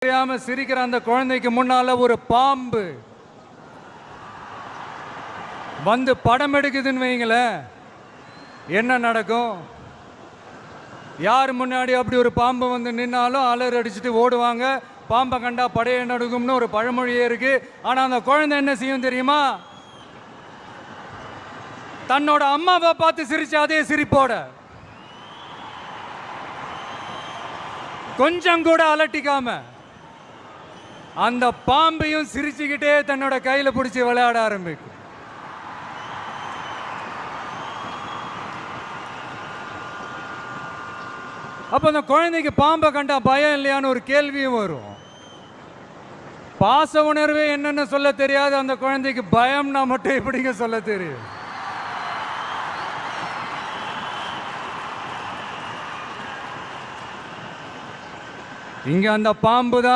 தெரியாம சிரிக்கிற அந்த குழந்தைக்கு முன்னால ஒரு பாம்பு வந்து படம் எடுக்குதுன்னு வைங்களேன், என்ன நடக்கும்? யார் முன்னாடி அப்படி ஒரு பாம்பு வந்து நின்னாலும் அலர் அடிச்சுட்டு ஓடுவாங்க. பாம்பை கண்டா படைய நடுக்கும்னு ஒரு பழமொழியே இருக்கு. ஆனா அந்த குழந்தை என்ன செய்யும் தெரியுமா? தன்னோட அம்மாவை பார்த்து சிரிச்ச அதே சிரிப்போட கொஞ்சம் கூட அலட்டிக்காம அந்த பாம்பையும் சிரிச்சுக்கிட்டே தன்னோட கையில பிடிச்சி விளையாட ஆரம்பிக்கும். அப்ப அந்த குழந்தைக்கு பாம்பை கண்டா பயம் இல்லையான்னு ஒரு கேள்வியும் வரும். பாச உணர்வே என்னன்னு சொல்ல தெரியாது அந்த குழந்தைக்கு பயம்னா மட்டும் எப்படிங்க சொல்ல தெரியும்? இங்க அந்த பாம்பு தான்